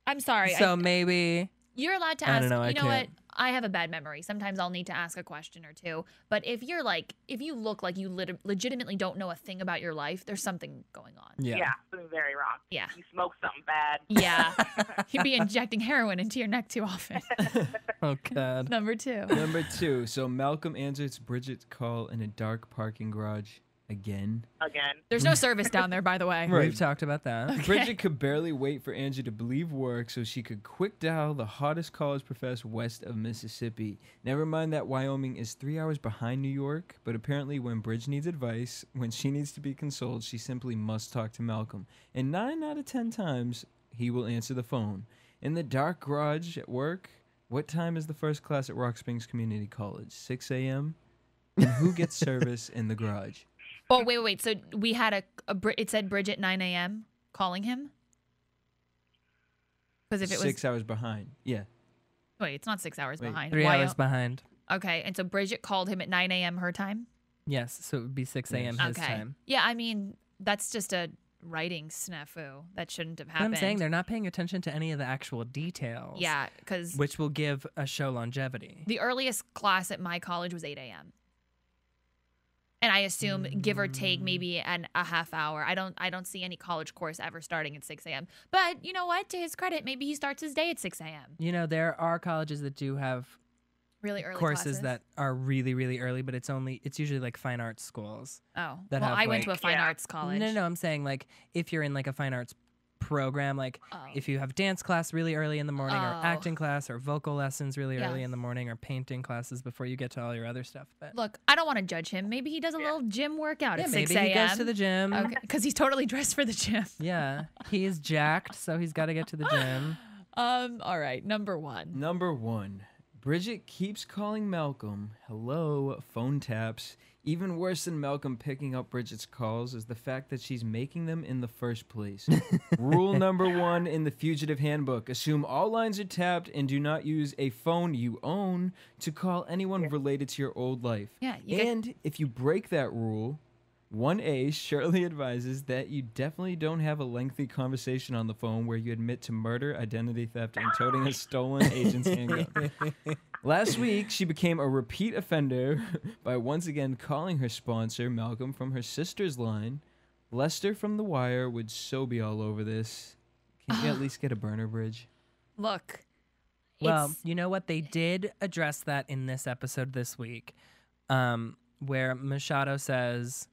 I'm sorry. So maybe... You're allowed to I ask. don't know, I you know can't. what? I have a bad memory. Sometimes I'll need to ask a question or two. But if you're like, if you look like you legitimately don't know a thing about your life, there's something going on. Yeah. Something very wrong. Yeah. You smoke something bad. Yeah. You'd be injecting heroin into your neck too often. Oh, God. Number 2. Number 2. So Malcolm answers Bridget's call in a dark parking garage again. There's no service down there, by the way. Right. We've talked about that. Okay. Bridget could barely wait for Andrew to leave work so she could quick dial the hottest college professor west of Mississippi. Never mind that Wyoming is 3 hours behind New York, but apparently when Bridget needs advice, when she needs to be consoled, she simply must talk to Malcolm. And 9 out of 10 times, he will answer the phone. In the dark garage at work, what time is the first class at Rock Springs Community College? 6 a.m.? And who gets service in the garage? Oh, wait. So we had it said Bridget 9 a.m. calling him? Because if it was 6 hours behind. Yeah. Wait, it's not 6 hours behind. 3 hours behind. Okay, and so Bridget called him at 9 a.m. her time? Yes, so it would be 6 a.m. his time. Yeah, I mean, that's just a writing snafu. That shouldn't have But happened. I'm saying they're not paying attention to any of the actual details. Yeah, because which will give a show longevity. the earliest class at my college was 8 a.m. And I assume, give or take, maybe a half hour. I don't see any college course ever starting at 6 a.m. But you know what? To his credit, maybe he starts his day at 6 a.m. You know, there are colleges that do have Really early courses classes. that are really, really early, but it's usually like fine arts schools. Oh, that well, have, I went like- to a fine arts college. No, I'm saying like if you're in like a fine arts program, like if you have dance class really early in the morning, or Oh. acting class, or vocal lessons really Yeah. early in the morning, or painting classes before you get to all your other stuff. But Look, I don't want to judge him. Maybe he does a little gym workout yeah, at maybe 6 a.m. he goes to the gym. Okay, because he's totally dressed for the gym. Yeah, he is jacked, so he's got to get to the gym. All right, number 1. Number 1. Bridget keeps calling Malcolm. Hello, phone taps. Even worse than Malcolm picking up Bridget's calls is the fact that she's making them in the first place. Rule number 1 in the Fugitive Handbook. Assume all lines are tapped and do not use a phone you own to call anyone related to your old life. Yeah, And if you break that rule, 1A surely advises that you definitely don't have a lengthy conversation on the phone where you admit to murder, identity theft, and toting a stolen agent's handgun. Last week, she became a repeat offender by once again calling her sponsor, Malcolm, from her sister's line. Lester from The Wire would so be all over this. Can't you at least get a burner bridge? Look. Well, it's- you know what? They did address that in this episode this week, where Machado says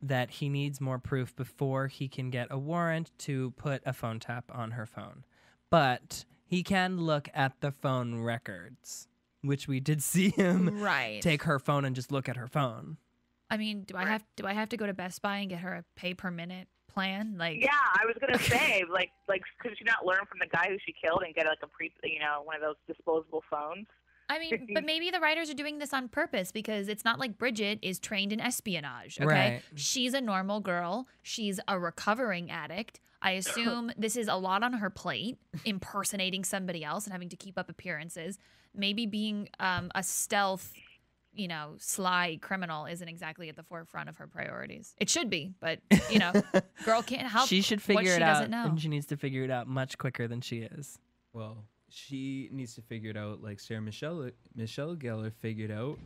that he needs more proof before he can get a warrant to put a phone tap on her phone. But he can look at the phone records, which we did see him take her phone and just look at her phone. I mean, do I have to go to Best Buy and get her a pay per minute plan? Like, Yeah, I was gonna say, like, could you not learn from the guy who she killed and get like one of those disposable phones? I mean, but maybe the writers are doing this on purpose because it's not like Bridget is trained in espionage, okay? Right. She's a normal girl. She's a recovering addict. I assume this is a lot on her plate, impersonating somebody else and having to keep up appearances. Maybe being a stealth, sly criminal isn't exactly at the forefront of her priorities. It should be, but, girl can't help She should what figure she it out, doesn't know. and she needs to figure it out much quicker than she is. Well, she needs to figure it out like Sarah Michelle Gellar figured out.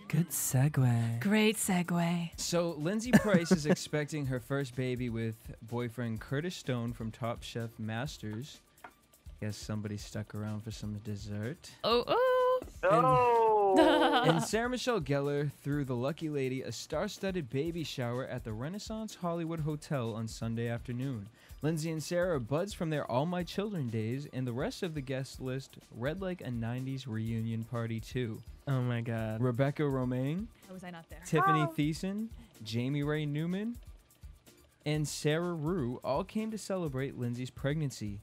Good segue. Great segue. So Lindsay Price is expecting her first baby with boyfriend Curtis Stone from Top Chef Masters. Guess somebody stuck around for some dessert. And Sarah Michelle Gellar threw the lucky lady a star-studded baby shower at the Renaissance Hollywood Hotel on Sunday afternoon. Lindsay and Sarah are buds from their All My Children days, and the rest of the guest list read like a 90s reunion party too. Oh my God. Rebecca Romaine, How was I not there? Tiffany Thiessen, Jamie Ray Newman, and Sarah Rue all came to celebrate Lindsay's pregnancy.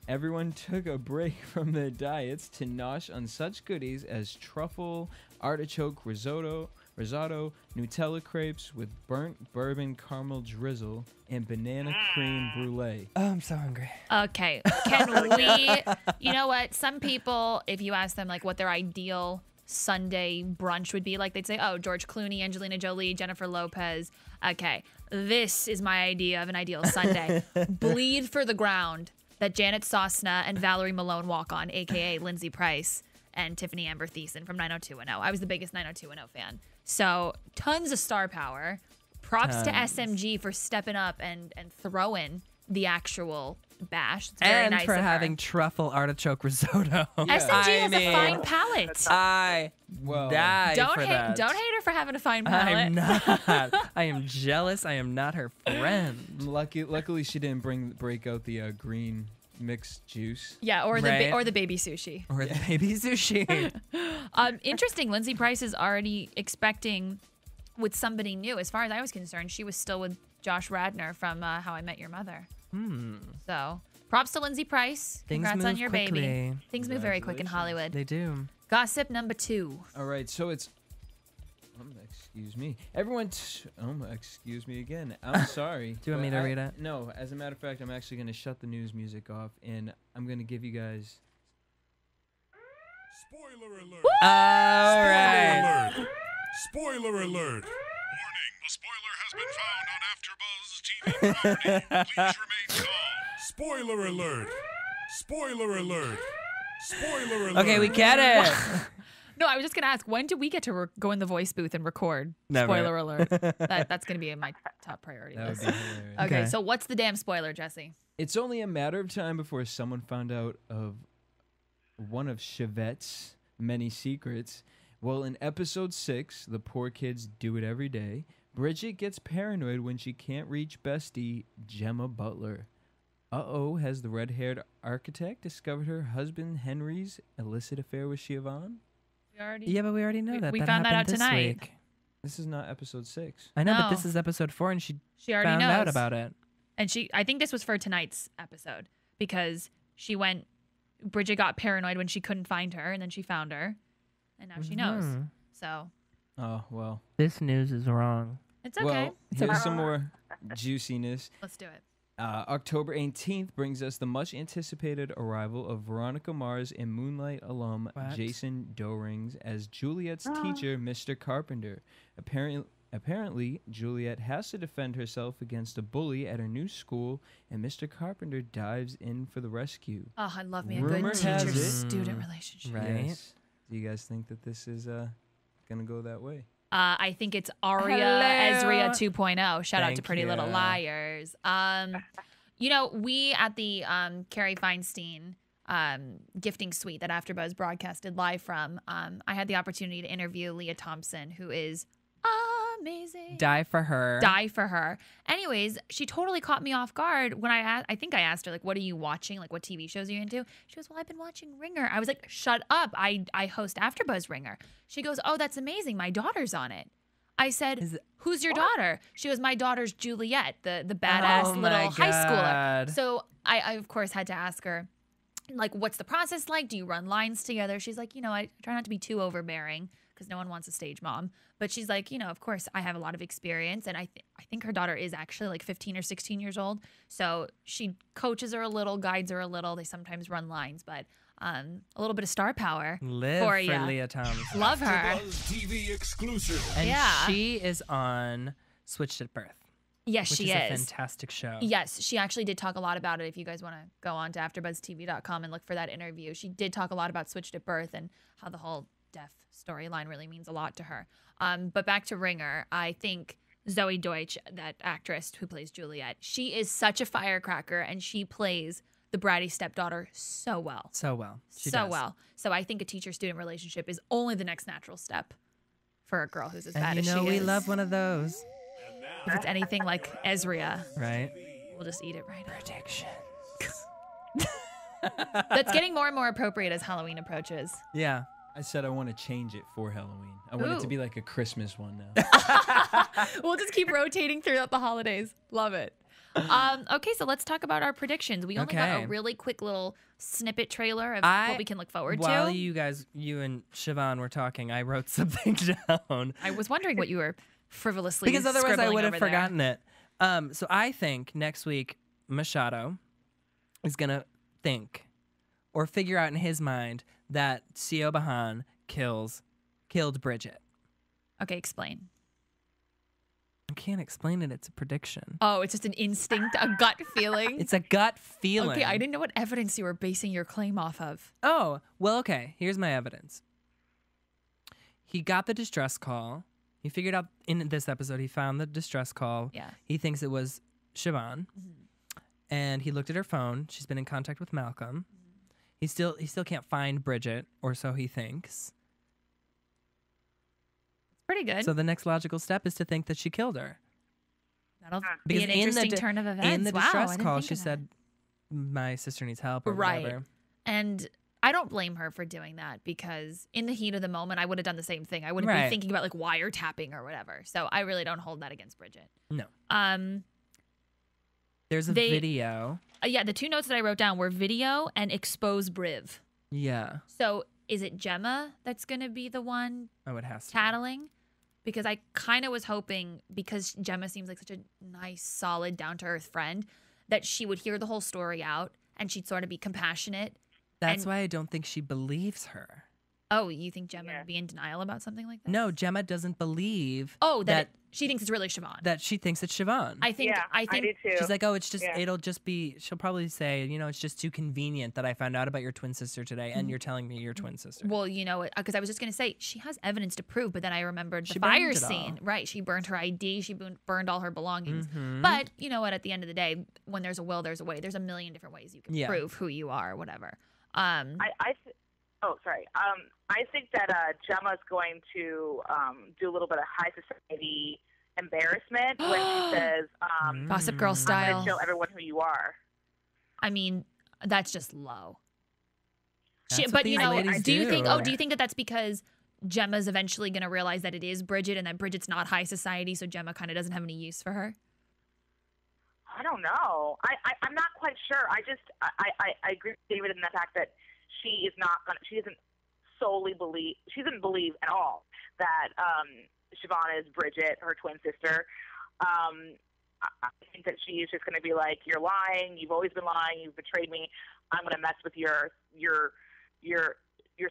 Everyone took a break from their diets to nosh on such goodies as truffle, artichoke risotto, Nutella crepes with burnt bourbon caramel drizzle, and banana cream brulee. Oh, I'm so hungry. Okay. Can we, you know what? Some people, if you ask them like what their ideal Sunday brunch would be like, they'd say, oh, George Clooney, Angelina Jolie, Jennifer Lopez. Okay. This is my idea of an ideal Sunday. Bleed for the ground that Janet Sosna and Valerie Malone walk on, a.k.a. Lindsay Price and Tiffany Amber Thiessen from 90210. I was the biggest 90210 fan. So tons of star power. Props to SMG for stepping up and throwing the actual bash. It's very And nice for of her. having truffle artichoke risotto. SMG has a fine palate. I die Don't for hate, that. don't hate her for having a fine palate. I'm not. I am jealous. I am not her friend. Luckily, she didn't break out the green mixed juice. Yeah, or Right. or the baby sushi. Or the baby sushi. Interesting. Lindsay Price is already expecting with somebody new. As far as I was concerned, she was still with Josh Radnor from How I Met Your Mother. So props to Lindsay Price. Things Congrats on move your quickly. baby. Things move very quick in Hollywood. They do. Gossip number 2. All right, so it's. Excuse me. Everyone. Excuse me again. I'm sorry. Do you want me but to read it? No. As a matter of fact, I'm actually going to shut the news music off, and I'm going to give you guys. Spoiler alert. All right. Alert. Spoiler alert. Spoiler alert. Spoiler alert. Spoiler alert. Okay, we get it. No, I was just going to ask, when do we get to go in the voice booth and record? Never. Spoiler alert. That's going to be in my top priority That would list. be hilarious. Okay, so what's the damn spoiler, Jesse? It's only a matter of time before someone found out of one of Chevette's many secrets. Well, in episode 6, The Poor Kids Do It Every Day, Bridget gets paranoid when she can't reach bestie Gemma Butler. Uh-oh, has the red-haired architect discovered her husband Henry's illicit affair with Siobhan? Yeah, but we already know that. We That found that out happened this tonight. week. This is not episode 6. I know, No. but this is episode 4, and she already found knows. out about it. And I think this was for tonight's episode because Bridget got paranoid when she couldn't find her, and then she found her, and now she knows. Mhm. So Oh, well. This news is wrong. it's okay. Well, It's here's okay. some more juiciness. Let's do it. October 18th brings us the much-anticipated arrival of Veronica Mars and Moonlight alum What? Jason Doerings as Juliet's teacher, Mr. Carpenter. Apparently, Juliet has to defend herself against a bully at her new school, and Mr. Carpenter dives in for the rescue. Oh, I love me a Rumor good has teacher-student it- relationship. Right. Yes. Do you guys think that this is gonna go that way? I think it's Aria Hello. Ezria 2.0. Shout out to Thank Pretty Little you. Liars. We at the Carrie Feinstein gifting suite that AfterBuzz broadcasted live from, I had the opportunity to interview Leah Thompson, who is amazing. Die for her. Die for her. Anyways, she totally caught me off guard when I think I asked her, like, what are you watching? Like, what TV shows are you into? She goes, well, I've been watching Ringer. I was like, shut up. I host AfterBuzz Ringer. She goes, oh, that's amazing. My daughter's on it. I said, who's your daughter? She goes, my daughter's Juliet, the badass Oh my little high schooler. God. So I, of course, had to ask her, like, what's the process like? Do you run lines together? She's like, I try not to be too overbearing because no one wants a stage mom. But she's like, of course, I have a lot of experience. And I think her daughter is actually like 15 or 16 years old. So she coaches her a little, guides her a little. They sometimes run lines, but a little bit of star power Live for for ya. Leah Thompson. Love her. AfterBuzz TV exclusive. And Yeah. she is on Switched at Birth. Yes, which she is. A is. fantastic show. Yes, she actually did talk a lot about it. If you guys want to go on to AfterBuzzTV.com and look for that interview, she did talk a lot about Switched at Birth and how the whole deaf storyline really means a lot to her. But back to Ringer, I think Zoe Deutsch, that actress who plays Juliet, she is such a firecracker, and she plays the bratty stepdaughter so well. So well. She so does. well. So I think a teacher-student relationship is only the next natural step for a girl who's as bad And as you she know, we is. love one of those. If it's anything like Ezria, Right? we'll just eat it right up. Prediction. That's getting more and more appropriate as Halloween approaches. Yeah. I said I want to change it for Halloween. I want it to Ooh. be like a Christmas one now. We'll just keep rotating throughout the holidays. Love it. Okay, so let's talk about our predictions. We only got Okay. a really quick little snippet trailer of what we can look forward While to. you and Siobhan were talking, I wrote something down. I was wondering what you were frivolously Because otherwise I scribbling would have over there. forgotten it. So I think next week Machado is gonna think or figure out in his mind that Siobhan killed Bridget. Okay, explain. I can't explain it. It's a prediction. Oh, it's just an instinct, a gut feeling. It's a gut feeling. Okay, I didn't know what evidence you were basing your claim off of. Oh, well, okay. Here's my evidence. He got the distress call. He figured out in this episode, he found the distress call. Yeah. He thinks it was Siobhan. And he looked at her phone. She's been in contact with Malcolm. He still can't find Bridget, or so he thinks. Pretty good. So the next logical step is to think that she killed her. That'll Because be an in the interesting di- turn of events. In the Wow, I distress didn't call, think she of that. said, "My sister needs help," or Right. whatever. And I don't blame her for doing that because in the heat of the moment, I would have done the same thing. I wouldn't Right. be thinking about like wiretapping or whatever. So I really don't hold that against Bridget. No. They- There's a video. Yeah, the two notes that I wrote down were video and expose Briv. Yeah. So is it Gemma that's going to be the one Oh, it has to. tattling? Because I kind of was hoping, because Gemma seems like such a nice, solid, down-to-earth friend, that she would hear the whole story out and she'd sort of be compassionate. That's and- why I don't think she believes her. Oh, you think Gemma would be in denial about something like that? No, Gemma doesn't believe. Oh, that she thinks it's really Siobhan. That she thinks it's Siobhan. I think. I think. She's like, oh, it's just. Yeah. It'll just be. She'll probably say, it's just too convenient that I found out about your twin sister today, and you're telling me your twin sister. Well, because I was just gonna say she has evidence to prove, but then I remembered the She burned fire it all. scene. Right, she burned her ID. She burned all her belongings. Mhm. But you know what? At the end of the day, when there's a will, there's a way. There's a million different ways you can Yeah. prove who you are, or whatever. I think that Gemma's going to do a little bit of high society, embarrassment when she says, Gossip Girl I'm style. going to show everyone who you are. I mean, that's just low. That's But what you these know, ladies do you think? do. Oh, do you think that that's because Gemma's eventually going to realize that it is Bridget and that Bridget's not high society, so Gemma kind of doesn't have any use for her? I don't know. I'm not quite sure. I agree with David in the fact that she doesn't believe at all that Siobhan is Bridget, her twin sister. I think that she is just going to be like, you're lying. You've always been lying. You've betrayed me. I'm going to mess with your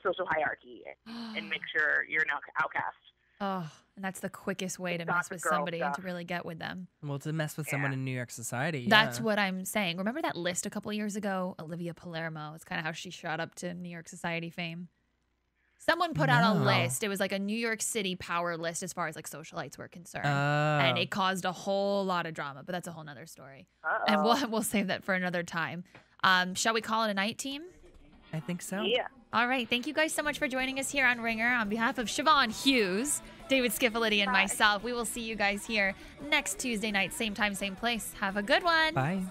social hierarchy and make sure you're an outcast. Oh, and that's the quickest way to mess with somebody and to really get with them. Well, to mess with someone in New York society. That's yeah. what I'm saying. Remember that list a couple years ago? Olivia Palermo. It's kind of how she shot up to New York society fame. Someone put out a list. It was like a New York City power list as far as like socialites were concerned. And it caused a whole lot of drama, but that's a whole nother story. And we'll save that for another time. Shall we call it a night, team? I think so. Yeah. All right. Thank you guys so much for joining us here on Ringer. On behalf of Siobhan Hughes, David Skiffality, and myself, we will see you guys here next Tuesday night, same time, same place. Have a good one. Bye.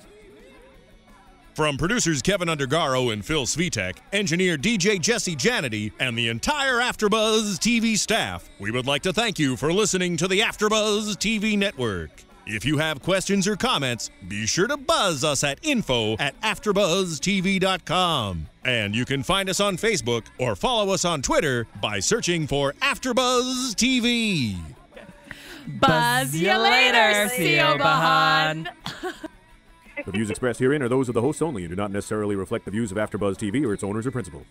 From producers Kevin Undergaro and Phil Svitek, engineer DJ Jesse Janity, and the entire AfterBuzz TV staff, we would like to thank you for listening to the AfterBuzz TV network. If you have questions or comments, be sure to buzz us at info@AfterBuzzTV.com. And you can find us on Facebook or follow us on Twitter by searching for AfterBuzz TV. Buzz you later, Siobhan. The views expressed herein are those of the hosts only and do not necessarily reflect the views of AfterBuzz TV or its owners or principals.